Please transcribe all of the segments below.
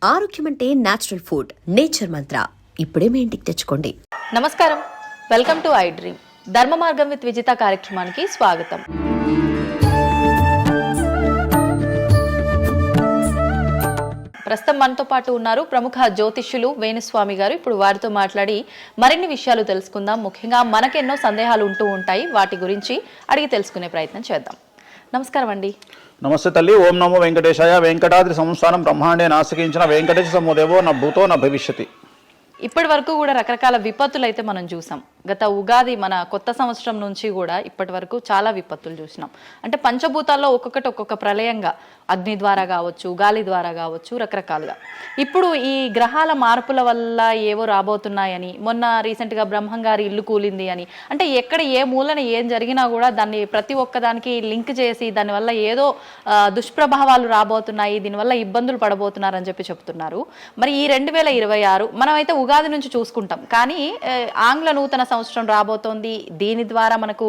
ఆరోగ్యం అంటే natural food, nature మంత్ర. ఇప్పుడే మీ ఇంటికి తెచ్చుకోండి. నమస్కారం, వెల్కమ్ టు ఐ డ్రీమ్. ధర్మ మార్గం విత్ విజిత కార్యక్రమానికి స్వాగతం. ప్రస్తుతం మనతో పాటు ఉన్నారు ప్రముఖ జ్యోతిష్యులు వేణుస్వామి గారు. ఇప్పుడు వారితో మాట్లాడి మరిన్ని విషయాలు తెలుసుకుందాం. ముఖ్యంగా మనకెన్నో సందేహాలు ఉంటూ ఉంటాయి, వాటి గురించి అడిగి తెలుసుకునే ప్రయత్నం చేద్దాం. నమస్కారం అండి. నమస్తే తల్లి. ఓం నమో వెంకటేశాయ. వెంకటాద్రి సంస్థానం బ్రహ్మాండే నాసికించిన వెంకటేశ సమోదేవో నా భూతో నా భవిష్యతి. ఇప్పటి వరకు కూడా రకరకాల విపత్తులు అయితే మనం చూసాం. గత ఉగాది మన కొత్త సంవత్సరం నుంచి కూడా ఇప్పటి వరకు చాలా విపత్తులు చూసినాం. అంటే పంచభూతాల్లో ఒక్కొక్కటి ఒక్కొక్క ప్రళయంగా, అగ్ని ద్వారా కావచ్చు, గాలి ద్వారా కావచ్చు, రకరకాలుగా. ఇప్పుడు ఈ గ్రహాల మార్పుల వల్ల ఏవో రాబోతున్నాయని, మొన్న రీసెంట్గా బ్రహ్మంగారి ఇల్లు కూలింది అని, అంటే ఎక్కడ ఏ మూలన ఏం జరిగినా కూడా దాన్ని ప్రతి ఒక్కదానికి లింక్ చేసి దానివల్ల ఏదో దుష్ప్రభావాలు రాబోతున్నాయి, దీనివల్ల ఇబ్బందులు పడబోతున్నారని చెప్పి చెప్తున్నారు. మరి ఈ 2026 మనమైతే ఉగాది నుంచి చూసుకుంటాం, కానీ ఆంగ్ల నూతన సంవత్సరం రాబోతోంది. దీని ద్వారా మనకు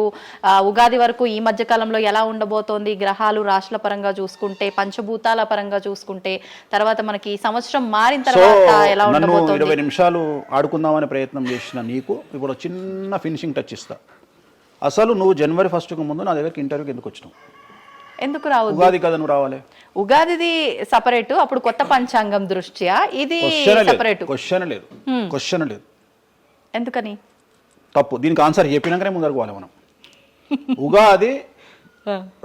ఉగాది వరకు ఈ మధ్య కాలంలో ఎలా ఉండబోతోంది, గ్రహాలు రాశుల పరంగా చూసుకుంటే, పంచభూతాల పరంగా చూసుకుంటే, తర్వాత మనకి సంవత్సరం మారిన తర్వాత ఎలా ఉండబోతోంది. 20 నిమిషాలు ఆడుకుందామనే ప్రయత్నం చేసిన నీకు ఇప్పుడు చిన్న ఫినిషింగ్ టచ్ ఇస్తా. అసలు నువ్వు జనవరి 1కు ముందు నా దగ్గరికి ఇంటర్వ్యూకి ఎందుకు వచ్చినావు? ఎందుకు రావు? ఉగాది కదా నువ్వు రావాలి. ఉగాదిది సపరేట్, అప్పుడు కొత్త పంచాంగం దృష్ట్యా ఇది సపరేట్. క్వశ్చన్ లేదు. ఎందుకని? తప్పు. దీనికి ఆన్సర్ చెప్పినాకనే ముందరకు పోవాలి మనం. ఉగాది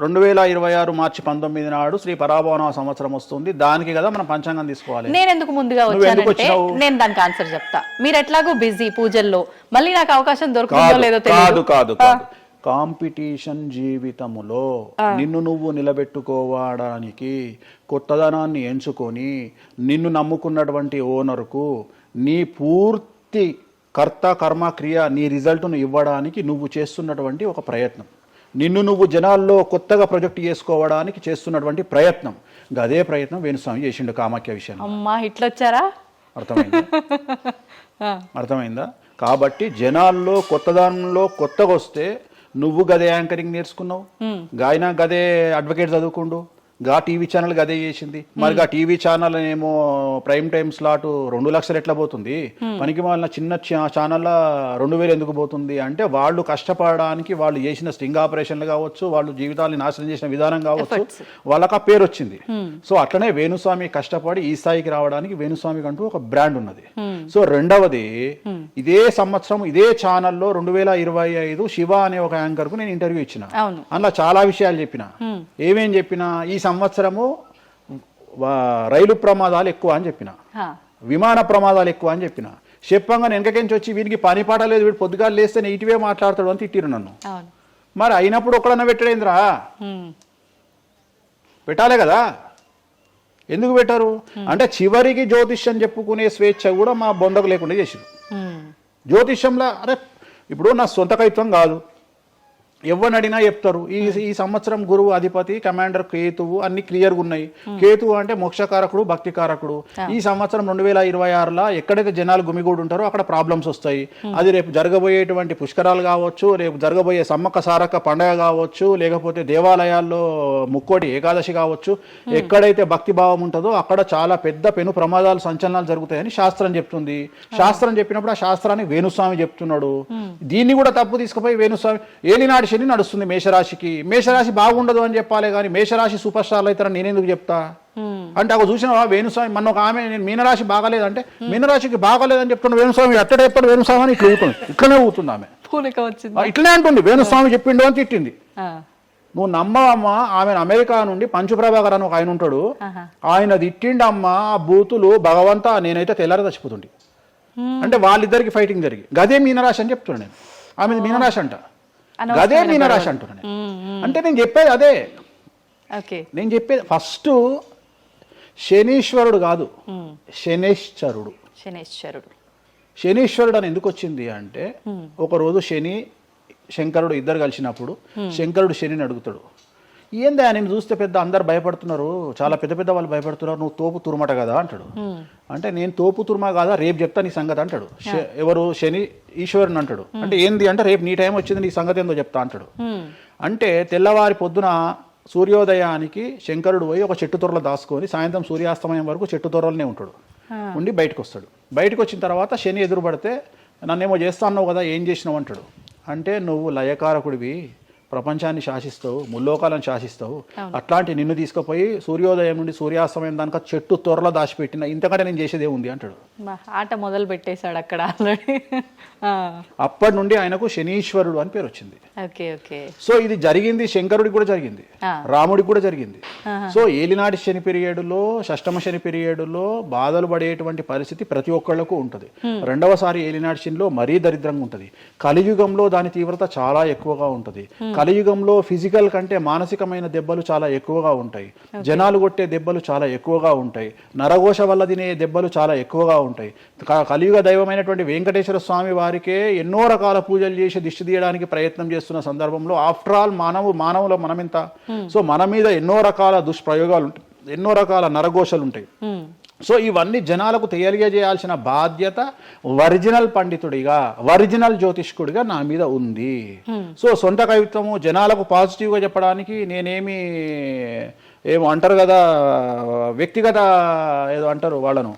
2026 మార్చి 19 నాడు శ్రీ పరాభవన సంవత్సరం వస్తుంది. దానికి కదా మనం పంచాంగం తీసుకోవాలి. నేను ఎందుకు ముందుగా వచ్చానంటే నేను దానికి ఆన్సర్ చెప్తా. మీరు ఎట్లాగో బిజీ పూజల్లో, మళ్ళీ నాకు అవకాశం దొరుకుతుందో లేదో తెలియదు. కాదు కాంపిటీషన్ జీవితములో నిన్ను నువ్వు నిలబెట్టుకోవడానికి కొత్తదనాన్ని ఎంచుకొని నిన్ను నమ్ముకున్నటువంటి ఓనర్కు నీ పూర్తి కర్త కర్మ క్రియ నీ రిజల్ట్ను ఇవ్వడానికి నువ్వు చేస్తున్నటువంటి ఒక ప్రయత్నం, నిన్ను నువ్వు జనాల్లో కొత్తగా ప్రొజెక్ట్ చేసుకోవడానికి చేస్తున్నటువంటి ప్రయత్నం. అదే ప్రయత్నం వేణుస్వామి చేసిండు కామాఖ్య విషయంలో. అమ్మా ఇట్లొచ్చారా? అర్థమైందా? కాబట్టి జనాల్లో కొత్తదానంలో కొత్తగా వస్తే నువ్వు గదే యాంకరింగ్ నేర్చుకున్నావు, గాయన గదే అడ్వకేట్ చదువుకుండు, గా టీవీ ఛానల్ గదే చేసింది. మరి గా టీవీ ఛానల్ ఏమో ప్రైమ్ టైమ్ స్లాట్ 2 లక్షలు ఎట్లా పోతుంది? పనికి వాళ్ళ చిన్న ఛానల్ 2000 ఎందుకు పోతుంది అంటే, వాళ్ళు కష్టపడడానికి వాళ్ళు చేసిన స్టింగ్ ఆపరేషన్లు కావచ్చు, వాళ్ళు జీవితాన్ని నాశనం చేసిన విధానం కావచ్చు, వాళ్ళకి ఆ పేరు వచ్చింది. సో అట్లనే వేణుస్వామి కష్టపడి ఈ స్థాయికి రావడానికి వేణుస్వామికి అంటూ ఒక బ్రాండ్ ఉన్నది. సో రెండవది, ఇదే సంవత్సరం ఇదే ఛానల్లో 2025 శివ అనే ఒక యాంకర్ కు నేను ఇంటర్వ్యూ ఇచ్చిన. అందులో చాలా విషయాలు చెప్పిన. ఏమేం చెప్పినా, ఈ సంవత్సరము రైలు ప్రమాదాలు ఎక్కువ అని చెప్పిన, విమాన ప్రమాదాలు ఎక్కువ అని చెప్పిన. చెప్పంగా వెనకకెంచి వచ్చి వీరికి పని పాట లేదు, వీడు పొద్దుగాలు లేస్తే ఇటువే మాట్లాడతాడు అని తిట్టిరు నన్ను. మరి అయినప్పుడు ఒక్కడన్నా పెట్టడేంద్రా? పెట్టాలే కదా. ఎందుకు పెట్టారు అంటే, చివరికి జ్యోతిష్యం చెప్పుకునే స్వేచ్ఛ కూడా మా బొందకు లేకుండా చేసిరు. జ్యోతిష్యంలో అరే ఇప్పుడు నా సొంత కవిత్వం కాదు, ఎవరిని అడిగినా చెప్తారు. ఈ సంవత్సరం గురువు అధిపతి కమాండర్ కేతువు అన్ని క్లియర్గా ఉన్నాయి. కేతువు అంటే మోక్షకారకుడు, భక్తికారకుడు. ఈ సంవత్సరం 2026లో ఎక్కడైతే జనాలు గుమిగూడు ఉంటారో అక్కడ ప్రాబ్లమ్స్ వస్తాయి. అది రేపు జరగబోయేటువంటి పుష్కరాలు కావచ్చు, రేపు జరగబోయే సమ్మక్క సారక్క పండగ కావచ్చు, లేకపోతే దేవాలయాల్లో ముక్కోటి ఏకాదశి కావచ్చు, ఎక్కడైతే భక్తి భావం ఉంటుందో అక్కడ చాలా పెద్ద పెను ప్రమాదాలు, సంచలనాలు జరుగుతాయని శాస్త్రం చెప్తుంది. శాస్త్రం చెప్పినప్పుడు ఆ శాస్త్రాన్ని వేణుస్వామి చెప్తున్నాడు. దీన్ని కూడా తప్పు తీసుకుపోయి వేణుస్వామి ఏలినాడు శని నడుస్తుంది మేషరాశికి, మేషరాశి బాగుండదు అని చెప్పాలి, కానీ మేషరాశి సూపర్ స్టార్లు అవుతారని నేనెందుకు చెప్తా అంటే, ఒక చూసిన వేణుస్వామి మన ఒక ఆమె నేను మీనరాశి బాగాలేదంటే మీనరాశికి బాగాలేదని చెప్తున్నా వేణుస్వామి అట్టడే ఎప్పుడు వేణుస్వామి అని ఇట్లా ఊతుంది, ఇట్లనే ఊతుంది ఆమె, ఇట్లనే అంటుంది వేణుస్వామి చెప్పిండు అని తిట్టింది. నువ్వు నమ్మవమ్మా, ఆమె అమెరికా నుండి పంచుప్రభాకర్ అని ఒక ఆయన ఉంటాడు, ఆయన తిట్టిండమ్మా ఆ బూతులు భగవంతా, నేనైతే తెల్లారి చచ్చిపోతుండే. అంటే వాళ్ళిద్దరికి ఫైటింగ్ జరిగి గదే మీనరాశి అని చెప్తున్నాను నేను. ఆమె మీనరాశి అంట, గదే మీనరాశి అంటున్నాను. అంటే నేను చెప్పేది అదే. నేను చెప్పేది ఫస్ట్ శనీశ్వరుడు కాదు, శనేశ్వరుడు. శనీశ్వరుడు అని ఎందుకు వచ్చింది అంటే, ఒకరోజు శని శంకరుడు ఇద్దరు కలిసినప్పుడు శంకరుడు శనిని అడుగుతాడు, ఏందా నేను చూస్తే పెద్ద అందరు భయపడుతున్నారు, చాలా పెద్ద పెద్ద వాళ్ళు భయపడుతున్నారు, నువ్వు తోపు తురుమట కదా అంటాడు. అంటే నేను తోపు తురుమా కాదా, రేపు చెప్తా నీ సంగతి అంటాడు. ఎవరు? శని ఈశ్వరుని అంటాడు. అంటే ఏంది అంటే, రేపు నీ టైం వచ్చింది, నీ సంగతి ఏందో చెప్తా అంటాడు. అంటే తెల్లవారి పొద్దున సూర్యోదయానికి శంకరుడు పోయి ఒక చెట్టు తొర్రలో దాచుకొని సాయంత్రం సూర్యాస్తమయం వరకు చెట్టు తొర్రలోనే ఉంటాడు, ఉండి బయటకు వస్తాడు. బయటకు వచ్చిన తర్వాత శని ఎదురుపడితే నన్నేమో చేస్తా అన్నావు కదా, ఏం చేసినావు అంటాడు. అంటే నువ్వు లయకారకుడివి, ప్రపంచాన్ని శాసిస్తావు, ముల్లోకాలను శాసిస్తావు, అట్లాంటి నిన్ను తీసుకుపోయి సూర్యోదయం నుండి సూర్యాస్తమయం దానిక చెట్టు త్వరలో దాచిపెట్టిన, ఇంతకంటే నేను చేసేదే ఉంది అంటాడు. ఆట మొదలు పెట్టేశాడు అక్కడ ఆల్రెడీ. అప్పటి నుండి ఆయనకు శనీశ్వరుడు అని పేరు వచ్చింది. Okay okay. సో ఇది జరిగింది శంకరుడికి కూడా జరిగింది, రాముడికి కూడా జరిగింది. సో ఏలినాటి శని పీరియడ్లో, షష్టమ శని పీరియడ్లో బాధలు పడేటువంటి పరిస్థితి ప్రతి ఒక్కళ్లకు ఉంటుంది. రెండవసారి ఏలినాటి శనిలో మరీ దరిద్రంగా ఉంటుంది. కలియుగంలో దాని తీవ్రత చాలా ఎక్కువగా ఉంటుంది. కలియుగంలో ఫిజికల్ కంటే మానసికమైన దెబ్బలు చాలా ఎక్కువగా ఉంటాయి. జనాలు కొట్టే దెబ్బలు చాలా ఎక్కువగా ఉంటాయి. నరఘోష వల్ల తినే దెబ్బలు చాలా ఎక్కువగా ఉంటాయి. కలియుగ దైవమైనటువంటి వెంకటేశ్వర స్వామి వారికే ఎన్నో రకాల పూజలు చేసి దిష్టి తీయడానికి ప్రయత్నం చేస్తున్న సందర్భంలో ఆఫ్టర్ ఆల్ మానవుల మనమింత. సో మన మీద ఎన్నో రకాల దుష్ప్రయోగాలు ఉంటాయి, ఎన్నో రకాల నరఘోషలు ఉంటాయి. సో ఇవన్నీ జనాలకు తెలియజేయాల్సిన బాధ్యత ఒరిజినల్ పండితుడిగా, ఒరిజినల్ జ్యోతిష్కుడిగా నా మీద ఉంది. సో సొంత కవిత్వము జనాలకు పాజిటివ్గా చెప్పడానికి నేనేమి ఏమో అంటారు కదా, వ్యక్తిగత ఏదో అంటారు వాళ్ళను,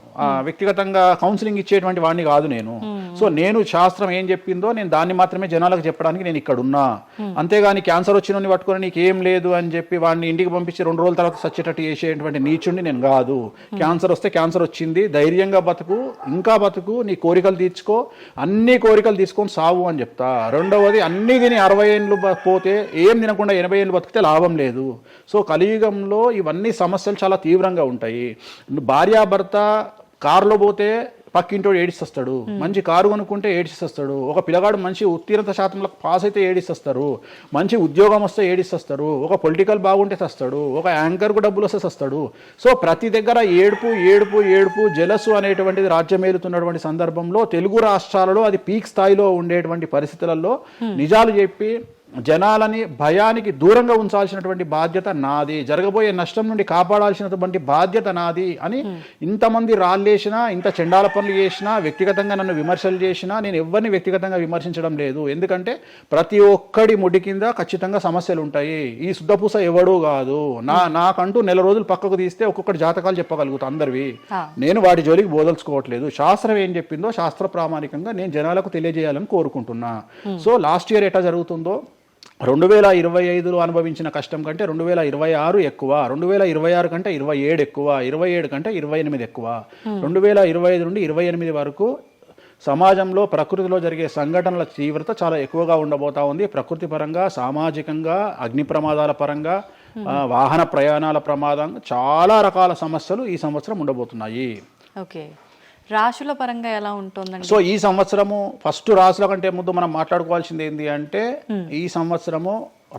వ్యక్తిగతంగా కౌన్సిలింగ్ ఇచ్చేటువంటి వాడిని కాదు నేను. సో నేను శాస్త్రం ఏం చెప్పిందో నేను దాన్ని మాత్రమే జనాలకు చెప్పడానికి నేను ఇక్కడ ఉన్నా. అంతేగాని క్యాన్సర్ వచ్చిన పట్టుకొని నీకు ఏం లేదు అని చెప్పి వాడిని ఇంటికి పంపించి 2 రోజుల తర్వాత సచ్చేటట్టు చేసేటువంటి నీచుడిని నేను కాదు. క్యాన్సర్ వస్తే క్యాన్సర్ వచ్చింది, ధైర్యంగా బతుకు, ఇంకా బతుకు, నీ కోరికలు తీర్చుకో, అన్ని కోరికలు తీసుకొని సావు అని చెప్తా. రెండవది, అన్ని తిని 60 ఏళ్ళు పోతే ఏం తినకుండా 80 ఏళ్ళు బతికితే లాభం లేదు. సో కలియుగంలో ఇవన్నీ సమస్యలు చాలా తీవ్రంగా ఉంటాయి. భార్యాభర్త కారులో పోతే పక్కింటోడు ఏడిస్తొస్తాడు, మంచి కారు కొనుక్కుంటే ఏడిస్తొస్తాడు, ఒక పిల్లగాడు మంచి ఉత్తీర్ణత శాతంలో పాస్ అయితే ఏడిస్తొస్తారు, మంచి ఉద్యోగం వస్తే ఏడిస్తొస్తారు, ఒక పొలిటికల్ బాగుంటే చస్తాడు, ఒక యాంకర్కు డబ్బులు వస్తే చస్తాడు. సో ప్రతి దగ్గర ఏడుపు ఏడుపు ఏడుపు, జలసు అనేటువంటిది రాజ్యమేలుతున్నటువంటి సందర్భంలో తెలుగు రాష్ట్రాలలో అది పీక్ స్థాయిలో ఉండేటువంటి పరిస్థితులలో నిజాలు చెప్పి జనాలని భయానికి దూరంగా ఉంచాల్సినటువంటి బాధ్యత నాది, జరగబోయే నష్టం నుండి కాపాడాల్సినటువంటి బాధ్యత నాది అని ఇంతమంది రాళ్ళేసినా, ఇంత చెండాల పనులు చేసినా, వ్యక్తిగతంగా నన్ను విమర్శలు చేసినా నేను ఎవరిని వ్యక్తిగతంగా విమర్శించడం లేదు. ఎందుకంటే ప్రతి ఒక్కడి ముడి కింద ఖచ్చితంగా సమస్యలు ఉంటాయి. ఈ శుద్ధపూస ఎవడూ కాదు. నాకంటూ నెల రోజులు పక్కకు తీస్తే ఒక్కొక్కటి జాతకాలు చెప్పగలుగుతా అందరివి. నేను వాటి జోలికి బోదలుచుకోవట్లేదు. శాస్త్రం ఏం చెప్పిందో శాస్త్ర ప్రామాణికంగా నేను జనాలకు తెలియజేయాలని కోరుకుంటున్నా. సో లాస్ట్ ఇయర్ ఎట్లా జరుగుతుందో 2025లో అనుభవించిన కష్టం కంటే 2026 ఎక్కువ, 2026 కంటే 27 ఎక్కువ, 27 కంటే 28 ఎక్కువ. 2025 నుండి 28 వరకు సమాజంలో ప్రకృతిలో జరిగే సంఘటనల తీవ్రత చాలా ఎక్కువగా ఉండబోతా ఉంది. ప్రకృతి పరంగా, సామాజికంగా, అగ్ని ప్రమాదాల పరంగా, వాహన ప్రయాణాల ప్రమాదం, చాలా రకాల సమస్యలు ఈ సంవత్సరం ఉండబోతున్నాయి. ఓకే. రాశుల పరంగా ఎలా ఉంటుందండి? సో ఈ సంవత్సరము ఫస్ట్ రాశుల కంటే ముందు మనం మాట్లాడుకోవాల్సింది ఏంటి అంటే, ఈ సంవత్సరము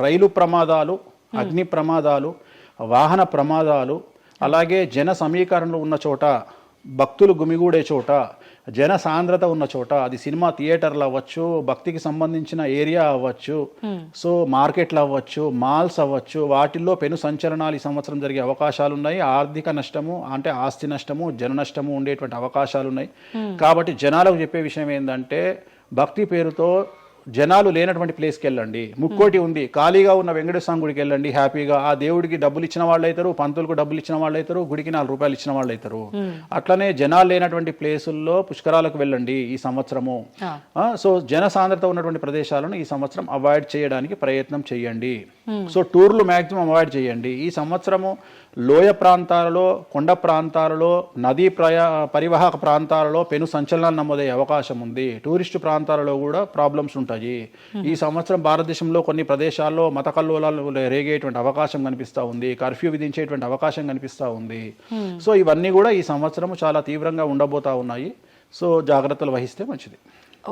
రైలు ప్రమాదాలు, అగ్ని ప్రమాదాలు, వాహన ప్రమాదాలు, అలాగే జన సమీకరణలు ఉన్న చోట, భక్తులు గుమిగూడే చోట, జన సాంద్రత ఉన్న చోట, అది సినిమా థియేటర్లు అవ్వచ్చు, భక్తికి సంబంధించిన ఏరియా అవ్వచ్చు, సో మార్కెట్లు అవ్వచ్చు, మాల్స్ అవ్వచ్చు, వాటిల్లో పెను సంచలనాలు ఈ సంవత్సరం జరిగే అవకాశాలు ఉన్నాయి. ఆర్థిక నష్టము అంటే ఆస్తి నష్టము, జన నష్టము ఉండేటువంటి అవకాశాలు ఉన్నాయి. కాబట్టి జనాలకు చెప్పే విషయం ఏంటంటే, భక్తి పేరుతో జనాలు లేనటువంటి ప్లేస్కి వెళ్ళండి. ముక్కోటి ఉంది, ఖాళీగా ఉన్న వెంకటేశ్వర స్వామి గుడికి వెళ్ళండి హ్యాపీగా. ఆ దేవుడికి డబ్బులు ఇచ్చిన వాళ్ళు అవుతారు, పంతులకు డబ్బులు ఇచ్చిన వాళ్ళు అవుతారు, గుడికి 4 రూపాయలు ఇచ్చిన వాళ్ళు అవుతారు. అట్లనే జనాలు లేనటువంటి ప్లేసుల్లో పుష్కరాలకు వెళ్ళండి ఈ సంవత్సరము. సో జన సాంద్రత ఉన్నటువంటి ప్రదేశాలను ఈ సంవత్సరం అవాయిడ్ చేయడానికి ప్రయత్నం చేయండి. సో టూర్లు మ్యాక్సిమం అవాయిడ్ చేయండి. ఈ సంవత్సరము లోయ ప్రాంతాలలో, కొండ ప్రాంతాలలో, నదీ పరివాహక ప్రాంతాలలో పెను సంచలనాలు నమోదయ్యే అవకాశం ఉంది. టూరిస్టు ప్రాంతాలలో కూడా ప్రాబ్లమ్స్ ఉంటాయి. ఈ సంవత్సరం భారతదేశంలో కొన్ని ప్రదేశాల్లో మత కల్లోలాలు రేగేటువంటి అవకాశం కనిపిస్తూ ఉంది, కర్ఫ్యూ విధించేటువంటి అవకాశం కనిపిస్తూ ఉంది. సో ఇవన్నీ కూడా ఈ సంవత్సరం చాలా తీవ్రంగా ఉండబోతా ఉన్నాయి. సో జాగ్రత్తలు వహిస్తే మంచిది.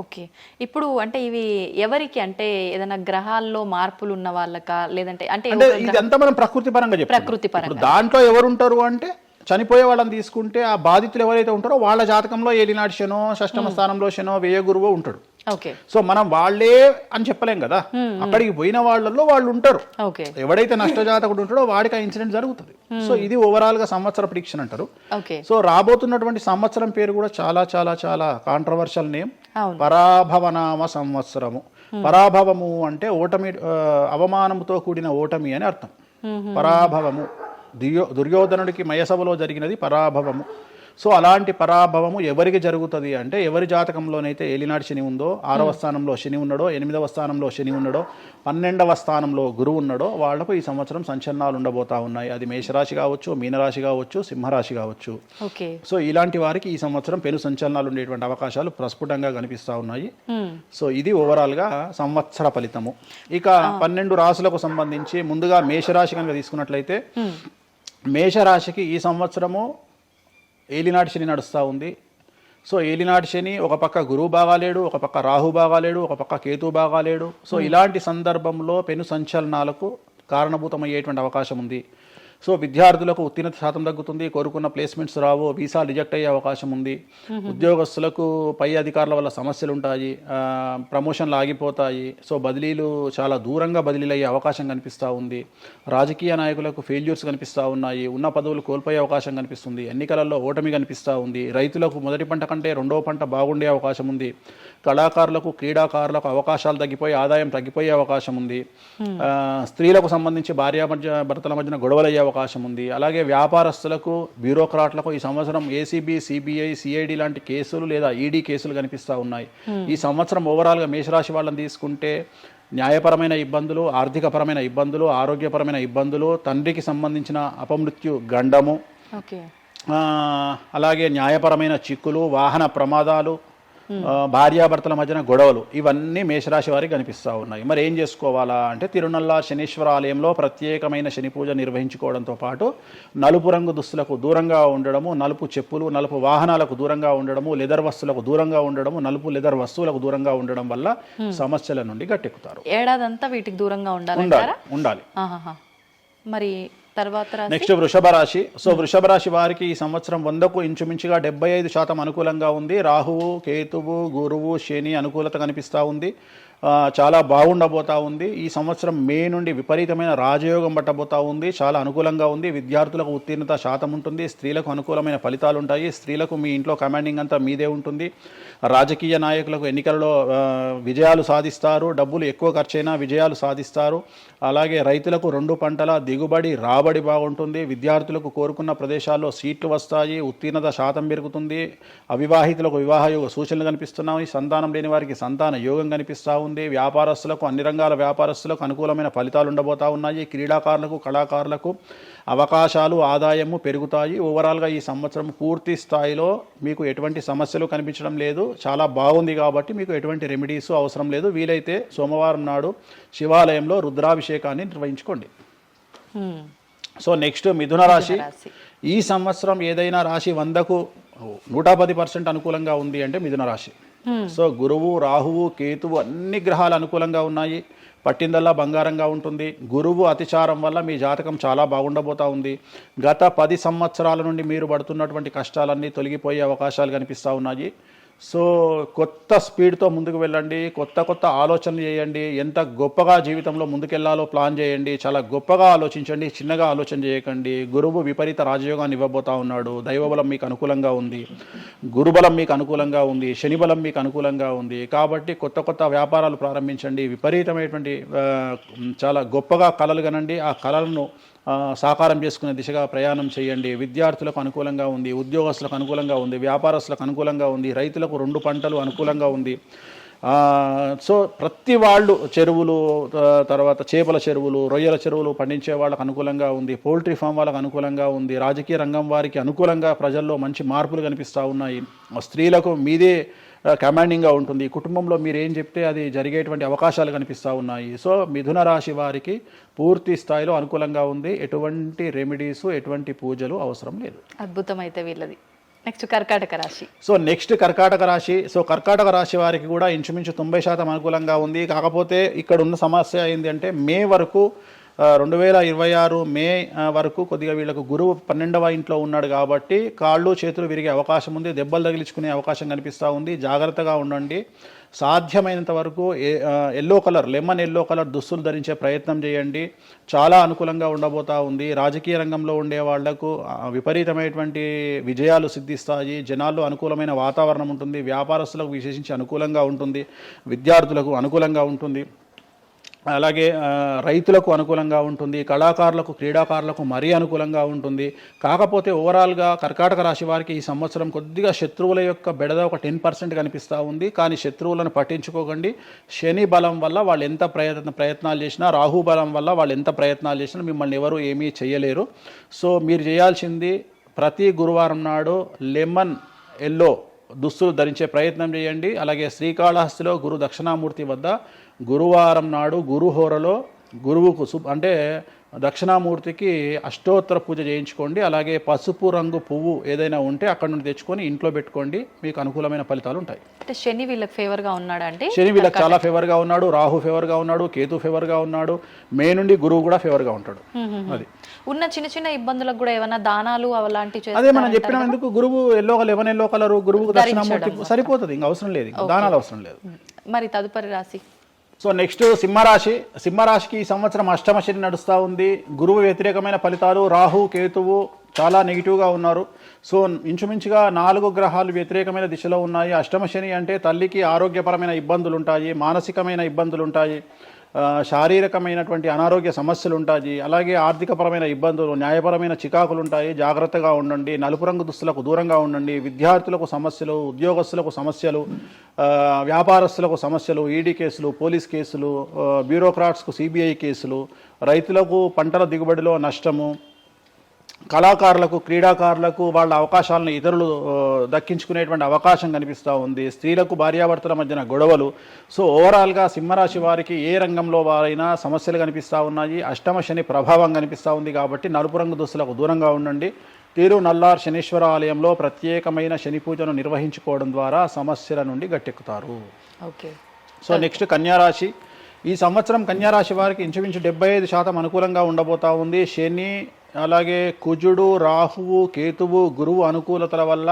ఓకే. ఇప్పుడు అంటే ఇవి ఎవరికి, అంటే ఏదైనా గ్రహాల్లో మార్పులు ఉన్న వాళ్ళకా, లేదంటే అంటే ఇదంతా మనం ప్రకృతి పరంగా చెప్పాలి. ప్రకృతి పరంగా దాంట్లో ఎవరు ఉంటారు అంటే, చనిపోయే వాళ్ళని తీసుకుంటే ఆ బాధితులు ఎవరైతే ఉంటారో వాళ్ళ జాతకంలో ఏలినాటి శనో, షష్టమ స్థానంలో శనో, వ్యయ గురువో ఉంటాడు. ఓకే. సో మనం వాళ్ళే అని చెప్పలేం కదా, అక్కడికి పోయిన వాళ్ళల్లో వాళ్ళు ఉంటారు. ఓకే. ఎవడైతే నష్టజాతకుడు ఉంటాడో వాడికి ఆ ఇన్సిడెంట్ జరుగుతుంది. సో ఇది ఓవరాల్ గా సంవత్సర ప్రిడిక్షన్ అంటారు. ఓకే. సో రాబోతున్నటువంటి సంవత్సరం పేరు కూడా చాలా చాలా చాలా కాంట్రవర్షియల్ నేమ్, పరాభవనామ సంవత్సరము. పరాభవము అంటే ఓటమి, అవమానముతో కూడిన ఓటమి అని అర్థం. పరాభవము. దుర్యోధనుడికి మయసభలో జరిగినది పరాభవము. సో అలాంటి పరాభవము ఎవరికి జరుగుతుంది అంటే, ఎవరి జాతకంలోనైతే ఏలినాటి శని ఉందో, 6వ స్థానంలో శని ఉన్నాడో, 8వ స్థానంలో శని ఉన్నాడో, 12వ స్థానంలో గురువు ఉన్నాడో వాళ్లకు ఈ సంవత్సరం సంచలనాలు ఉండబోతా ఉన్నాయి. అది మేషరాశి కావచ్చు, మీనరాశి కావచ్చు, సింహరాశి కావచ్చు. సో ఇలాంటి వారికి ఈ సంవత్సరం పెను సంచలనాలు ఉండేటువంటి అవకాశాలు ప్రస్ఫుటంగా కనిపిస్తూ ఉన్నాయి. సో ఇది ఓవరాల్గా సంవత్సర ఫలితము. ఇక 12 రాశులకు సంబంధించి ముందుగా మేషరాశి కనుక తీసుకున్నట్లయితే, మేషరాశికి ఈ సంవత్సరము ఏలినాటి శని నడుస్తూ ఉంది. సో ఏలినాటి శని ఒక పక్క గురువు బాగాలేడు, ఒక పక్క రాహు బాగాలేడు, ఒక పక్క కేతు బాగాలేడు. సో ఇలాంటి సందర్భంలో పెను సంచలనాలకు కారణభూతమయ్యేటువంటి అవకాశం ఉంది. సో విద్యార్థులకు ఉత్తీర్ణత శాతం తగ్గుతుంది, కోరుకున్న ప్లేస్మెంట్స్ రావు, వీసా రిజెక్ట్ అయ్యే అవకాశం ఉంది. ఉద్యోగస్తులకు పై అధికారుల వల్ల సమస్యలు ఉంటాయి, ప్రమోషన్లు ఆగిపోతాయి. సో బదిలీలు చాలా దూరంగా బదిలీలు అయ్యే అవకాశం కనిపిస్తూ ఉంది. రాజకీయ నాయకులకు ఫెయిల్యూర్స్ కనిపిస్తూ ఉన్నాయి, ఉన్న పదవులు కోల్పోయే అవకాశం కనిపిస్తుంది, ఎన్నికలలో ఓటమి కనిపిస్తూ ఉంది. రైతులకు మొదటి పంట కంటే రెండవ పంట బాగుండే అవకాశం ఉంది. కళాకారులకు, క్రీడాకారులకు అవకాశాలు తగ్గిపోయి ఆదాయం తగ్గిపోయే అవకాశం ఉంది. స్త్రీలకు సంబంధించి భర్తల మధ్యన గొడవలు అయ్యే అవకాశం ఉంది. అలాగే వ్యాపారస్తులకు, బ్యూరోక్రాట్లకు ఈ సంవత్సరం ఏసీబీ, సిబిఐ, సిఐడి లాంటి కేసులు లేదా ఈడీ కేసులు కనిపిస్తూ ఉన్నాయి. ఈ సంవత్సరం ఓవరాల్గా మేషరాశి వాళ్ళని తీసుకుంటే న్యాయపరమైన ఇబ్బందులు, ఆర్థికపరమైన ఇబ్బందులు, ఆరోగ్యపరమైన ఇబ్బందులు, తండ్రికి సంబంధించిన అపమృత్యు గండము, అలాగే న్యాయపరమైన చిక్కులు, వాహన ప్రమాదాలు, భార్యాభర్తల మధ్యన గొడవలు, ఇవన్నీ మేషరాశి వారికి కనిపిస్తూ ఉన్నాయి. మరి ఏం చేసుకోవాలా అంటే, తిరునల్ల శనీశ్వర ఆలయంలో ప్రత్యేకమైన శని పూజ నిర్వహించుకోవడంతో పాటు నలుపు రంగు దుస్తులకు దూరంగా ఉండడము, నలుపు చెప్పులు, నలుపు వాహనాలకు దూరంగా ఉండడము, లెదర్ వస్తువులకు దూరంగా ఉండడము, నలుపు లెదర్ వస్తువులకు దూరంగా ఉండడం వల్ల సమస్యల నుండి గట్టెక్కుతారు. ఏడాదంతా వీటికి దూరంగా ఉండాలి. మరి తర్వాత నెక్స్ట్ వృషభ రాశి. సో వృషభ రాశి వారికి ఈ సంవత్సరం 100కు ఇంచుమించుగా 75% అనుకూలంగా ఉంది. రాహువు, కేతువు, గురువు, శని అనుకూలత కనిపిస్తూ ఉంది. చాలా బాగుండబోతా ఉంది. ఈ సంవత్సరం మే నుండి విపరీతమైన రాజయోగం పట్టబోతా ఉంది. చాలా అనుకూలంగా ఉంది. విద్యార్థులకు ఉత్తీర్ణత శాతం ఉంటుంది. స్త్రీలకు అనుకూలమైన ఫలితాలు ఉంటాయి. స్త్రీలకు మీ ఇంట్లో కమాండింగ్ అంతా మీదే ఉంటుంది. రాజకీయ నాయకులకు ఎన్నికలలో విజయాలు సాధిస్తారు. డబ్బులు ఎక్కువ ఖర్చైనా విజయాలు సాధిస్తారు. అలాగే రైతులకు 2 పంటల దిగుబడి, రాబడి బాగుంటుంది. విద్యార్థులకు కోరుకున్న ప్రదేశాల్లో సీట్లు వస్తాయి. ఉత్తీర్ణత శాతం పెరుగుతుంది. అవివాహితులకు వివాహ యోగ సూచనలు కనిపిస్తున్నాయి. సంతానం లేని వారికి సంతాన యోగం కనిపిస్తూ ఉంది. వ్యాపారస్తులకు, అన్ని రంగాల వ్యాపారస్తులకు అనుకూలమైన ఫలితాలు ఉండబోతా ఉన్నాయి. క్రీడాకారులకు, కళాకారులకు అవకాశాలు, ఆదాయము పెరుగుతాయి. ఓవరాల్గా ఈ సంవత్సరం పూర్తి స్థాయిలో మీకు ఎటువంటి సమస్యలు కనిపించడం లేదు. చాలా బాగుంది కాబట్టి మీకు ఎటువంటి రెమెడీస్ అవసరం లేదు. వీలైతే సోమవారం నాడు శివాలయంలో రుద్రాభిషేకాన్ని నిర్వహించుకోండి. సో నెక్స్ట్ మిథున రాశి. ఈ సంవత్సరం ఏదైనా రాశి 100కు 110% అనుకూలంగా ఉంది అంటే మిథున రాశి. సో గురువు, రాహువు, కేతువు అన్ని గ్రహాలు అనుకూలంగా ఉన్నాయి. పట్టిందల్లా బంగారంగా ఉంటుంది. గురువు అతిచారం వల్ల మీ జాతకం చాలా బాగుండబోతా ఉంది. గత 10 సంవత్సరాల నుండి మీరు పడుతున్నటువంటి కష్టాలన్నీ తొలగిపోయే అవకాశాలు కనిపిస్తూ ఉన్నాయి. సో కొత్త స్పీడ్తో ముందుకు వెళ్ళండి. కొత్త ఆలోచనలు చేయండి. ఎంత గొప్పగా జీవితంలో ముందుకెళ్లాలో ప్లాన్ చేయండి. చాలా గొప్పగా ఆలోచించండి. చిన్నగా ఆలోచన చేయకండి. గురువు విపరీత రాజయోగాన్ని ఇవ్వబోతా ఉన్నాడు. దైవబలం మీకు అనుకూలంగా ఉంది. గురుబలం మీకు అనుకూలంగా ఉంది. శనిబలం మీకు అనుకూలంగా ఉంది. కాబట్టి కొత్త వ్యాపారాలు ప్రారంభించండి. విపరీతమైనటువంటి చాలా గొప్పగా కలలు కనండి. ఆ కలలను సాకారం చేసుకునే దిశగా ప్రయాణం చేయండి. విద్యార్థులకు అనుకూలంగా ఉంది. ఉద్యోగస్తులకు అనుకూలంగా ఉంది. వ్యాపారస్తులకు అనుకూలంగా ఉంది. రైతులకు 2 పంటలు అనుకూలంగా ఉంది. సో ప్రతి వాళ్ళు చెరువులు, తర్వాత చేపల చెరువులు, రొయ్యల చెరువులు పండించే వాళ్ళకు అనుకూలంగా ఉంది. పౌల్ట్రీ ఫామ్ వాళ్ళకు అనుకూలంగా ఉంది. రాజకీయ రంగం వారికి అనుకూలంగా ప్రజల్లో మంచి మార్పులు కనిపిస్తూ ఉన్నాయి. స్త్రీలకు మీదే కమాండింగ్గా ఉంటుంది. కుటుంబంలో మీరు ఏం చెప్తే అది జరిగేటువంటి అవకాశాలు కనిపిస్తూ ఉన్నాయి. సో మిథున రాశి వారికి పూర్తి స్థాయిలో అనుకూలంగా ఉంది. ఎటువంటి రెమెడీస్, ఎటువంటి పూజలు అవసరం లేదు. అద్భుతమైతే వీళ్ళది. నెక్స్ట్ కర్కాటక రాశి. సో నెక్స్ట్ కర్కాటక రాశి. సో కర్కాటక రాశి వారికి కూడా ఇంచుమించు 90% అనుకూలంగా ఉంది. కాకపోతే ఇక్కడ ఉన్న సమస్య ఏంటి అంటే, మే వరకు 2026 మే వరకు కొద్దిగా వీళ్ళకు గురువు 12వ ఇంట్లో ఉన్నాడు కాబట్టి కాళ్ళు చేతులు విరిగే అవకాశం ఉంది. దెబ్బలు తగిలించుకునే అవకాశం కనిపిస్తూ ఉంది. జాగ్రత్తగా ఉండండి. సాధ్యమైనంత వరకు లెమన్ ఎల్లో కలర్ దుస్తులు ధరించే ప్రయత్నం చేయండి. చాలా అనుకూలంగా ఉండబోతా ఉంది. రాజకీయ రంగంలో ఉండే వాళ్లకు విపరీతమైనటువంటి విజయాలు సిద్ధిస్తాయి. జనాల్లో అనుకూలమైన వాతావరణం ఉంటుంది. వ్యాపారస్తులకు విశేషించి అనుకూలంగా ఉంటుంది. విద్యార్థులకు అనుకూలంగా ఉంటుంది. అలాగే రైతులకు అనుకూలంగా ఉంటుంది, కళాకారులకు క్రీడాకారులకు మరీ అనుకూలంగా ఉంటుంది. కాకపోతే ఓవరాల్గా కర్కాటక రాశి వారికి ఈ సంవత్సరం కొద్దిగా శత్రువుల యొక్క బెడద ఒక 10% కనిపిస్తూ ఉంది. కానీ శత్రువులను పట్టించుకోకండి. శని బలం వల్ల వాళ్ళు ఎంత ప్రయత్నాలు చేసినా, రాహు బలం వల్ల వాళ్ళు ఎంత ప్రయత్నాలు చేసినా మిమ్మల్ని ఎవరు ఏమీ చేయలేరు. సో మీరు చేయాల్సింది ప్రతి గురువారం నాడు లెమన్ ఎల్లో దుస్తులు ధరించే ప్రయత్నం చేయండి. అలాగే శ్రీకాళహస్తిలో గురు దక్షిణామూర్తి వద్ద గురువారం నాడు గురుహోరలో గురువుకు అంటే దక్షిణామూర్తికి అష్టోత్తర పూజ చేయించుకోండి. అలాగే పసుపు రంగు పువ్వు ఏదైనా ఉంటే అక్కడ నుండి తెచ్చుకొని ఇంట్లో పెట్టుకోండి, మీకు అనుకూలమైన ఫలితాలు ఉంటాయి. అంటే శని వీళ్ళకి ఫేవర్గా ఉన్నాడా అంటే? శని వీళ్ళకి చాలా ఫేవర్గా ఉన్నాడు, రాహు ఫేవర్గా ఉన్నాడు, కేతు ఫేవర్గా ఉన్నాడు, మే నుండి గురువు కూడా ఫేవర్గా ఉంటాడు. అది ఉన్న చిన్న చిన్న ఇబ్బందులకు కూడా ఏమైనా దానాలు అలాంటివి అదే మనం చెప్పినాం. ఎందుకు గురువు ఎల్లో కలరు గురువుకు దక్షిణామూర్తి సరిపోతుంది, ఇంకా అవసరం లేదు, దానాలు అవసరం లేదు. మరి తదుపరి రాశి సో నెక్స్ట్ సింహరాశి. సింహరాశికి ఈ సంవత్సరం అష్టమ శని నడుస్తూ ఉంది. గురువు వ్యతిరేకమైన ఫలితాలు, రాహు కేతువు చాలా నెగిటివ్గా ఉన్నారు. సో ఇంచుమించుగా 4 గ్రహాలు వ్యతిరేకమైన దిశలో ఉన్నాయి. అష్టమ శని అంటే తల్లికి ఆరోగ్యపరమైన ఇబ్బందులు ఉంటాయి, మానసికమైన ఇబ్బందులు ఉంటాయి, శారీరకమైనటువంటి అనారోగ్య సమస్యలు ఉంటాయి, అలాగే ఆర్థికపరమైన ఇబ్బందులు, న్యాయపరమైన చికాకులు ఉంటాయి. జాగ్రత్తగా ఉండండి. నలుపు రంగు దుస్తులకు దూరంగా ఉండండి. విద్యార్థులకు సమస్యలు, ఉద్యోగస్తులకు సమస్యలు, వ్యాపారస్తులకు సమస్యలు, ఈడీ కేసులు, పోలీస్ కేసులు, బ్యూరోక్రాట్స్కు సిబిఐ కేసులు, రైతులకు పంటల దిగుబడిలో నష్టము, కళాకారులకు క్రీడాకారులకు వాళ్ళ అవకాశాలను ఇతరులు దక్కించుకునేటువంటి అవకాశం కనిపిస్తూ ఉంది. స్త్రీలకు భార్యాభర్తల మధ్యన గొడవలు. సో ఓవరాల్గా సింహరాశి వారికి ఏ రంగంలో వారైనా సమస్యలు కనిపిస్తూ ఉన్నాయి. అష్టమ శని ప్రభావం కనిపిస్తూ ఉంది కాబట్టి నలుపు రంగు దుస్తులకు దూరంగా ఉండండి. తీరు నల్లార్ శనీశ్వర ఆలయంలో ప్రత్యేకమైన శని పూజను నిర్వహించుకోవడం ద్వారా సమస్యల నుండి గట్టెక్కుతారు. ఓకే. సో నెక్స్ట్ కన్యారాశి. ఈ సంవత్సరం కన్యారాశి వారికి ఇంచుమించు 75% అనుకూలంగా ఉండబోతా ఉంది. శని, అలాగే కుజుడు, రాహువు, కేతువు, గురువు అనుకూలతల వల్ల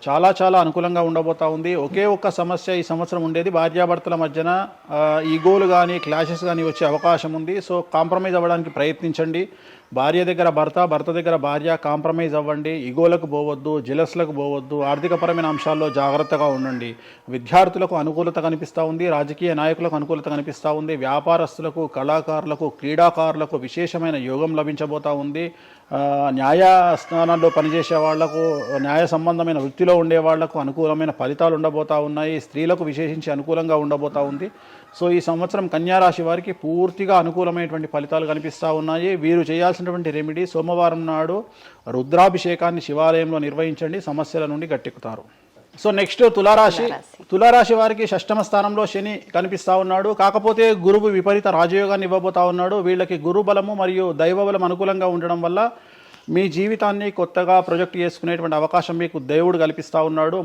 చాలా అనుకూలంగా ఉండబోతా ఉంది. ఒకే ఒక్క సమస్య ఈ సంవత్సరం ఉండేది, భార్యాభర్తల మధ్యన ఈగోలు కానీ క్లాషెస్ కానీ వచ్చే అవకాశం ఉంది. సో కాంప్రమైజ్ అవ్వడానికి ప్రయత్నించండి. భార్య దగ్గర భర్త, భర్త దగ్గర భార్య, కాంప్రమైజ్ అవ్వండి. ఈగోలకు పోవద్దు, జెలస్లకు పోవద్దు. ఆర్థికపరమైన అంశాల్లో జాగ్రత్తగా ఉండండి. విద్యార్థులకు అనుకూలత కనిపిస్తూ ఉంది, రాజకీయ నాయకులకు అనుకూలత కనిపిస్తూ ఉంది, వ్యాపారస్తులకు, కళాకారులకు, క్రీడాకారులకు విశేషమైన యోగం లభించబోతూ ఉంది. న్యాయస్థానాల్లో పనిచేసే వాళ్లకు, న్యాయ సంబంధమైన వృత్తిలో ఉండే వాళ్లకు అనుకూలమైన ఫలితాలు ఉండబోతూ ఉన్నాయి. స్త్రీలకు విశేషించి అనుకూలంగా ఉండబోతూ ఉంది. సో ఈ సంవత్సరం కన్యారాశి వారికి పూర్తిగా అనుకూలమైనటువంటి ఫలితాలు కనిపిస్తూ ఉన్నాయి. వీరు చేయాల్సినటువంటి రెమెడీ సోమవారం నాడు రుద్రాభిషేకాన్ని శివాలయంలో నిర్వహించండి, సమస్యల నుండి గట్టెక్కుతారు. సో నెక్స్ట్ తులారాశి. తులారాశి వారికి షష్టమ స్థానంలో శని కనిపిస్తూ ఉన్నాడు. కాకపోతే గురువు విపరీత రాజయోగాన్ని ఇవ్వబోతా ఉన్నాడు. వీళ్ళకి గురు బలము మరియు దైవ బలం అనుకూలంగా ఉండడం వల్ల మీ జీవితాన్ని కొత్తగా ప్రొజెక్ట్ చేసుకునేటువంటి అవకాశం మీకు దేవుడు కల్పిస్తూ ఉన్నాడు.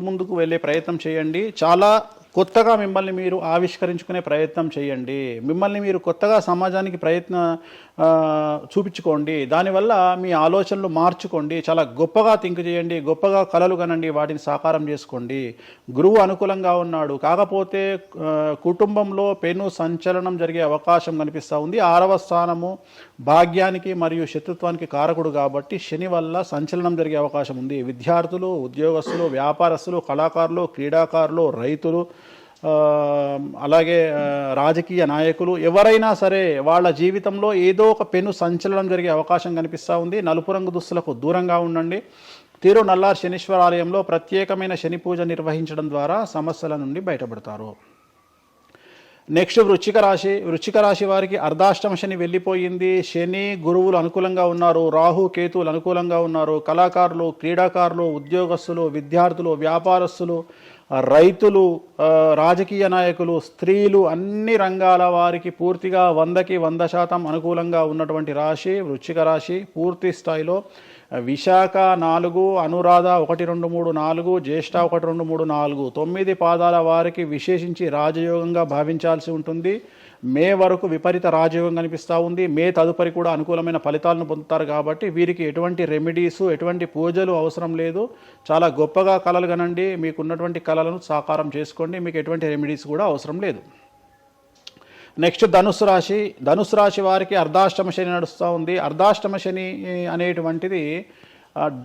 ముందుకు వెళ్ళే ప్రయత్నం చేయండి. చాలా కొత్తగా మిమ్మల్ని మీరు ఆవిష్కరించుకునే ప్రయత్నం చేయండి. మిమ్మల్ని మీరు కొత్తగా సమాజానికి చూపించుకోండి. దానివల్ల మీ ఆలోచనలు మార్చుకోండి. చాలా గొప్పగా థింక్ చేయండి, గొప్పగా కలలు కనండి, వాటిని సాకారం చేసుకోండి. గురువు అనుకూలంగా ఉన్నాడు. కాకపోతే కుటుంబంలో పెను సంచలనం జరిగే అవకాశం కనిపిస్తూ ఉంది. 6వ స్థానము భాగ్యానికి మరియు శత్రుత్వానికి కారకుడు కాబట్టి శని వల్ల సంచలనం జరిగే అవకాశం ఉంది. విద్యార్థులు, ఉద్యోగస్తులు, వ్యాపారస్తులు, కళాకారులు, క్రీడాకారులు, రైతులు, అలాగే రాజకీయ నాయకులు ఎవరైనా సరే వాళ్ళ జీవితంలో ఏదో ఒక పెను సంచలనం జరిగే అవకాశం కనిపిస్తూ ఉంది. నలుపు రంగు దుస్తులకు దూరంగా ఉండండి. తీరు నల్లార్ శనీశ్వర ఆలయంలో ప్రత్యేకమైన శని పూజ నిర్వహించడం ద్వారా సమస్యల నుండి బయటపడతారు. నెక్స్ట్ వృశ్చిక రాశి. వృశ్చిక రాశి వారికి అర్ధాష్టమ శని వెళ్ళిపోయింది. శని, గురువులు అనుకూలంగా ఉన్నారు, రాహు కేతువులు అనుకూలంగా ఉన్నారు. కళాకారులు, క్రీడాకారులు, ఉద్యోగస్తులు, విద్యార్థులు, వ్యాపారస్తులు, రైతులు, రాజకీయ నాయకులు, స్త్రీలు, అన్ని రంగాల వారికి పూర్తిగా 100కి 100% అనుకూలంగా ఉన్నటువంటి రాశి వృశ్చిక రాశి. పూర్తి స్థాయిలో విశాఖ 4, అనురాధ 1, 2, 3, 4, జ్యేష్ఠ 1, 2, 3, 4, 9 పాదాల వారికి విశేషించి రాజయోగంగా భావించాల్సి ఉంటుంది. మే వరకు విపరీత రాజయోగం కనిపిస్తూ ఉంది. మే తదుపరి కూడా అనుకూలమైన ఫలితాలను పొందుతారు. కాబట్టి వీరికి ఎటువంటి రెమెడీసు, ఎటువంటి పూజలు అవసరం లేదు. చాలా గొప్పగా కళలు కనండి, మీకున్నటువంటి కళలను సాకారం చేసుకోండి. మీకు ఎటువంటి రెమెడీస్ కూడా అవసరం లేదు. నెక్స్ట్ ధనుస్సు రాశి. ధనుస్సు రాశి వారికి అర్ధాష్టమ శని నడుస్తూ ఉంది. అర్ధాష్టమ శని అనేటువంటిది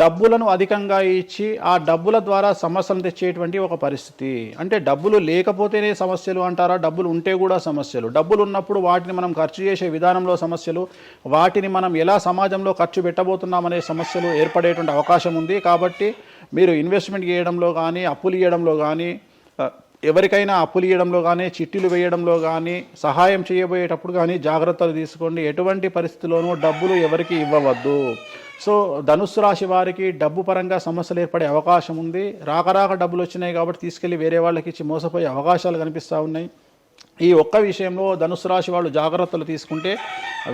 డబ్బులను అధికంగా ఇచ్చి ఆ డబ్బుల ద్వారా సమస్యలు తెచ్చేటువంటి ఒక పరిస్థితి. అంటే డబ్బులు లేకపోతేనే సమస్యలు అంటారా? డబ్బులు ఉంటే కూడా సమస్యలు. డబ్బులు ఉన్నప్పుడు వాటిని మనం ఖర్చు చేసే విధానంలో సమస్యలు, వాటిని మనం ఎలా సమాజంలో ఖర్చు పెట్టబోతున్నామనే సమస్యలు ఏర్పడేటువంటి అవకాశం ఉంది. కాబట్టి మీరు ఇన్వెస్ట్మెంట్ చేయడంలో కానీ, అప్పులు ఇవ్వడంలో కానీ, ఎవరికైనా అప్పులు ఇవ్వడంలో కానీ, చిట్టీలు వేయడంలో కానీ, సహాయం చేయబోయేటప్పుడు కానీ జాగ్రత్తలు తీసుకోండి. ఎటువంటి పరిస్థితుల్లోనూ డబ్బులు ఎవరికి ఇవ్వవద్దు. సో ధనుస్సు రాశి వారికి డబ్బు పరంగా సమస్యలు ఏర్పడే అవకాశం ఉంది. రాక డబ్బులు వచ్చినాయి కాబట్టి తీసుకెళ్ళి వేరే వాళ్ళకి ఇచ్చి మోసపోయే అవకాశాలు కనిపిస్తూ ఉన్నాయి. ఈ ఒక్క విషయంలో ధనుస్సు రాశి వాళ్ళు జాగ్రత్తలు తీసుకుంటే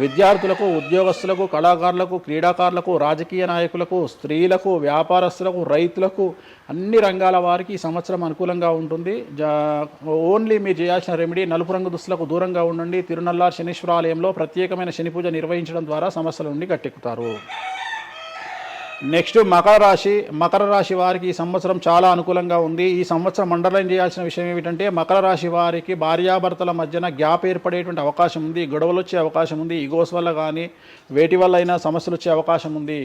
విద్యార్థులకు, ఉద్యోగస్తులకు, కళాకారులకు, క్రీడాకారులకు, రాజకీయ నాయకులకు, స్త్రీలకు, వ్యాపారస్తులకు, రైతులకు, అన్ని రంగాల వారికి ఈ సంవత్సరం అనుకూలంగా ఉంటుంది. ఓన్లీ మీరు చేయాల్సిన రెమెడీ నలుపు రంగు దుస్తులకు దూరంగా ఉండండి. తిరునల్లార్ శనీశ్వర ఆలయంలో ప్రత్యేకమైన శని పూజ నిర్వహించడం ద్వారా సమస్యల నుండి గట్టెక్కుతారు. నెక్స్ట్ మకర రాశి వారికి ఈ సంవత్సరం చాలా అనుకూలంగా ఉంది. ఈ సంవత్సరం అండర్లైన్ చేయాల్సిన విషయం ఏమిటంటే మకర రాశి వారికి భార్యాభర్తల మధ్యన గ్యాప్ ఏర్పడేటువంటి అవకాశం ఉంది. గొడవలు వచ్చే అవకాశం ఉంది. ఈగోస్ వల్ల కానీ వేటి వల్ల అయినా సమస్యలు వచ్చే అవకాశం ఉంది.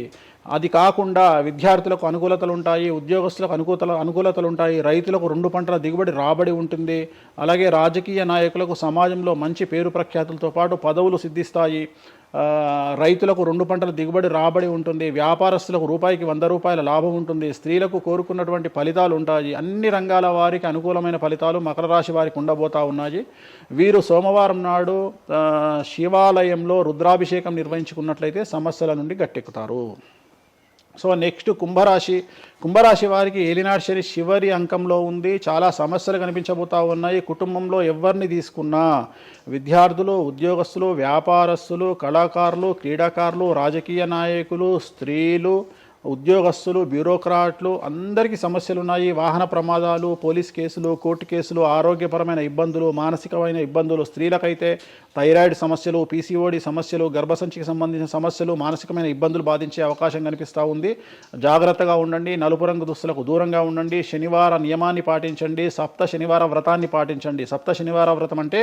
అది కాకుండా విద్యార్థులకు అనుకూలతలు ఉంటాయి, ఉద్యోగస్తులకు అనుకూలతలు ఉంటాయి, రైతులకు 2 పంటల దిగుబడి రాబడి ఉంటుంది. అలాగే రాజకీయ నాయకులకు సమాజంలో మంచి పేరు ప్రఖ్యాతులతో పాటు పదవులు సిద్ధిస్తాయి. రైతులకు 2 పంటల దిగుబడి రాబడి ఉంటుంది. వ్యాపారస్తులకు రూపాయికి 100 రూపాయల లాభం ఉంటుంది. స్త్రీలకు కోరుకున్నటువంటి ఫలితాలు ఉంటాయి. అన్ని రంగాల వారికి అనుకూలమైన ఫలితాలు మకర రాశి వారికి ఉండబోతా ఉన్నాయి. వీరు సోమవారం నాడు శివాలయంలో రుద్రాభిషేకం నిర్వహించుకున్నట్లయితే సమస్యల నుండి గట్టెక్కుతారు. సో నెక్స్ట్ కుంభరాశి వారికి ఏలినాడు శని చివరి అంకంలో ఉంది. చాలా సమస్యలు కనిపించబోతా ఉన్నాయి. కుటుంబంలో ఎవరిని తీసుకున్నా విద్యార్థులు, ఉద్యోగస్తులు, వ్యాపారస్తులు, కళాకారులు, క్రీడాకారులు, రాజకీయ నాయకులు, స్త్రీలు, ఉద్యోగస్తులు, బ్యూరోక్రాట్లు అందరికీ సమస్యలు ఉన్నాయి. వాహన ప్రమాదాలు, పోలీస్ కేసులు, కోర్టు కేసులు, ఆరోగ్యపరమైన ఇబ్బందులు, మానసికమైన ఇబ్బందులు, స్త్రీలకైతే థైరాయిడ్ సమస్యలు, పీసీఓడి సమస్యలు, గర్భసంచికి సంబంధించిన సమస్యలు, మానసికమైన ఇబ్బందులు బాధించే అవకాశం కనిపిస్తూ ఉంది. జాగ్రత్తగా ఉండండి. నలుపు రంగు దుస్తులకు దూరంగా ఉండండి. శనివార నియమాన్ని పాటించండి. సప్త శనివార వ్రతాన్ని పాటించండి. సప్త శనివార వ్రతం అంటే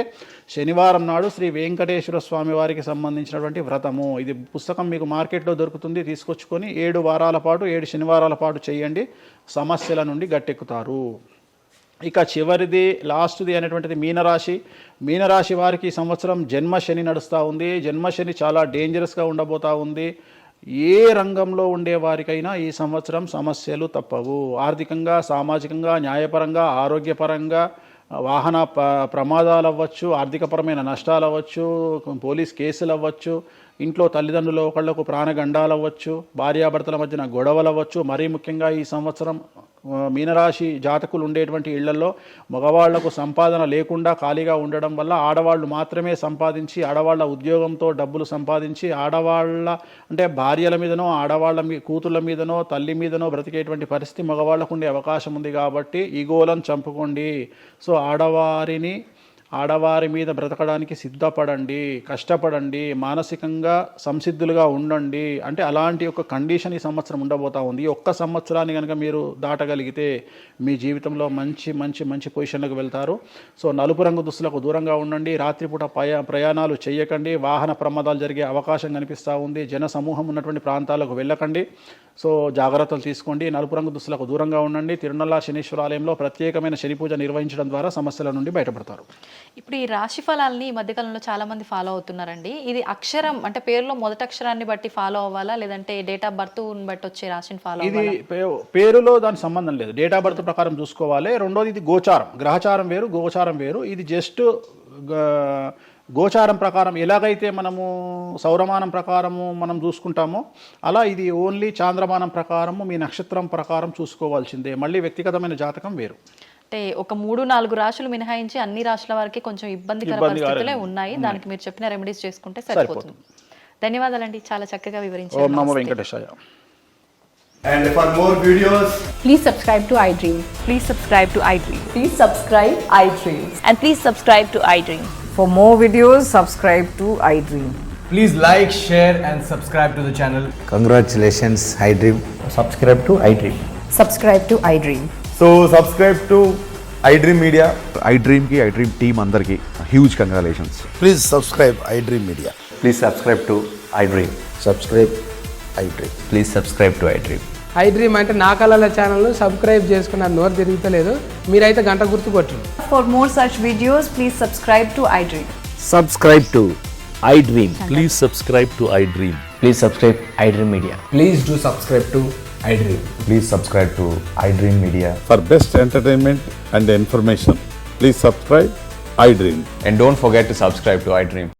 శనివారం నాడు శ్రీ వెంకటేశ్వర స్వామి వారికి సంబంధించినటువంటి వ్రతము. ఇది పుస్తకం మీకు మార్కెట్లో దొరుకుతుంది. తీసుకొచ్చుకొని 7 వారాల పాటు 7 శనివారాల పాటు చేయండి. సమస్యల నుండి గట్టెక్కుతారు. ఇక చివరిది లాస్ట్ది అనేటువంటిది మీనరాశి వారికి ఈ సంవత్సరం జన్మశని నడుస్తూ ఉంది. జన్మశని చాలా డేంజరస్గా ఉండబోతూ ఉంది. ఏ రంగంలో ఉండే వారికైనా ఈ సంవత్సరం సమస్యలు తప్పవు. ఆర్థికంగా, సామాజికంగా, న్యాయపరంగా, ఆరోగ్యపరంగా, వాహన ప్రమాదాలు అవ్వచ్చు, ఆర్థికపరమైన నష్టాలు అవ్వచ్చు, పోలీస్ కేసులు అవ్వచ్చు, ఇంట్లో తల్లిదండ్రులు ఒకళ్లకు ప్రాణగండాలు అవ్వచ్చు, భార్యాభర్తల మధ్యన గొడవలు అవ్వచ్చు. మరీ ముఖ్యంగా ఈ సంవత్సరం మీనరాశి జాతకులు ఉండేటువంటి ఇళ్లలో మగవాళ్లకు సంపాదన లేకుండా ఖాళీగా ఉండడం వల్ల ఆడవాళ్లు మాత్రమే సంపాదించి, ఆడవాళ్ల ఉద్యోగంతో డబ్బులు సంపాదించి, ఆడవాళ్ల అంటే భార్యల మీదనో, ఆడవాళ్ల కూతుళ్ళ మీదనో, తల్లి మీదనో బ్రతికేటువంటి పరిస్థితి మగవాళ్లకు ఉండే అవకాశం ఉంది. కాబట్టి ఈగోలను చంపుకోండి. సో ఆడవారి మీద బ్రతకడానికి సిద్ధపడండి, కష్టపడండి, మానసికంగా సంసిద్ధులుగా ఉండండి. అంటే అలాంటి ఒక కండిషన్ ఈ సంవత్సరం ఉండబోతా ఉంది. ఈ ఒక్క సంవత్సరాన్ని కనుక మీరు దాటగలిగితే మీ జీవితంలో మంచి మంచి మంచి పొజిషన్లకు వెళ్తారు. సో నలుపు రంగు దుస్తులకు దూరంగా ఉండండి. రాత్రిపూట ప్రయాణాలు చేయకండి. వాహన ప్రమాదాలు జరిగే అవకాశం కనిపిస్తూ ఉంది. జన సమూహం ఉన్నటువంటి ప్రాంతాలకు వెళ్ళకండి. సో జాగ్రత్తలు తీసుకోండి. నలుపు రంగు దుస్తులకు దూరంగా ఉండండి. తిరునల్లార్ శనీశ్వర ఆలయంలో ప్రత్యేకమైన శని పూజ నిర్వహించడం ద్వారా సమస్యల నుండి బయటపడతారు. ఇప్పుడు ఈ రాశి ఫలాల్ని ఈ మధ్యకాలంలో చాలా మంది ఫాలో అవుతున్నారండి. ఇది అక్షరం అంటే పేరులో మొదటి అక్షరాన్ని బట్టి ఫాలో అవ్వాలా, లేదంటే డేట్ ఆఫ్ బర్త్ బట్టి వచ్చే రాశిని ఫాలో అవ్వాలా? ఇది పేరులో దాని సంబంధం లేదు. డేట్ ఆఫ్ బర్త్ ప్రకారం చూసుకోవాలి. రెండోది ఇది గోచారం, గ్రహచారం వేరు, గోచారం వేరు. ఇది జస్ట్ గోచారం ప్రకారం ఎలాగైతే మనము సౌరమానం ప్రకారము మనం చూసుకుంటామో అలా ఇది ఓన్లీ చాంద్రమానం ప్రకారము మీ నక్షత్రం ప్రకారం చూసుకోవాల్సిందే. మళ్ళీ వ్యక్తిగతమైన జాతకం వేరు. అంటే ఒక 3-4 రాశులు మినహాయించి అన్ని రాశుల వారికి కొంచెం ఇబ్బందికర పరిస్థితులే ఉన్నాయి. దానికి మీరు చెప్పిన రెమెడీస్ చేసుకుంటే సరిపోతుంది. ధన్యవాదాలండి, చాలా చక్కగా వివరించారు. ఓం నమో వెంకటేశాయ. And for more videos, please subscribe to iDream. Please subscribe to iDream. Please subscribe iDream. And please subscribe to iDream. For more videos, subscribe to iDream. please like, share and subscribe to the channel. Congratulations, iDream. Subscribe to iDream. Subscribe to iDream. So subscribe to iDream Media. iDream team andarki huge congratulations. Please subscribe iDream Media. Please subscribe to iDream. Subscribe iDream. Please subscribe to iDream. I dream అంటే నా కళల ఛానల్ను subscribe చేసుకున్న నోరు తిరుగుతలేదు, మీరైతే గంట గుర్తు కొట్టండి. For more such videos, please subscribe to iDream. Subscribe to iDream. Please subscribe to iDream. Please subscribe iDream Media. Please do subscribe to I dream. Please subscribe to iDream Media. For best entertainment and information, please subscribe iDream. And don't forget to subscribe to iDream.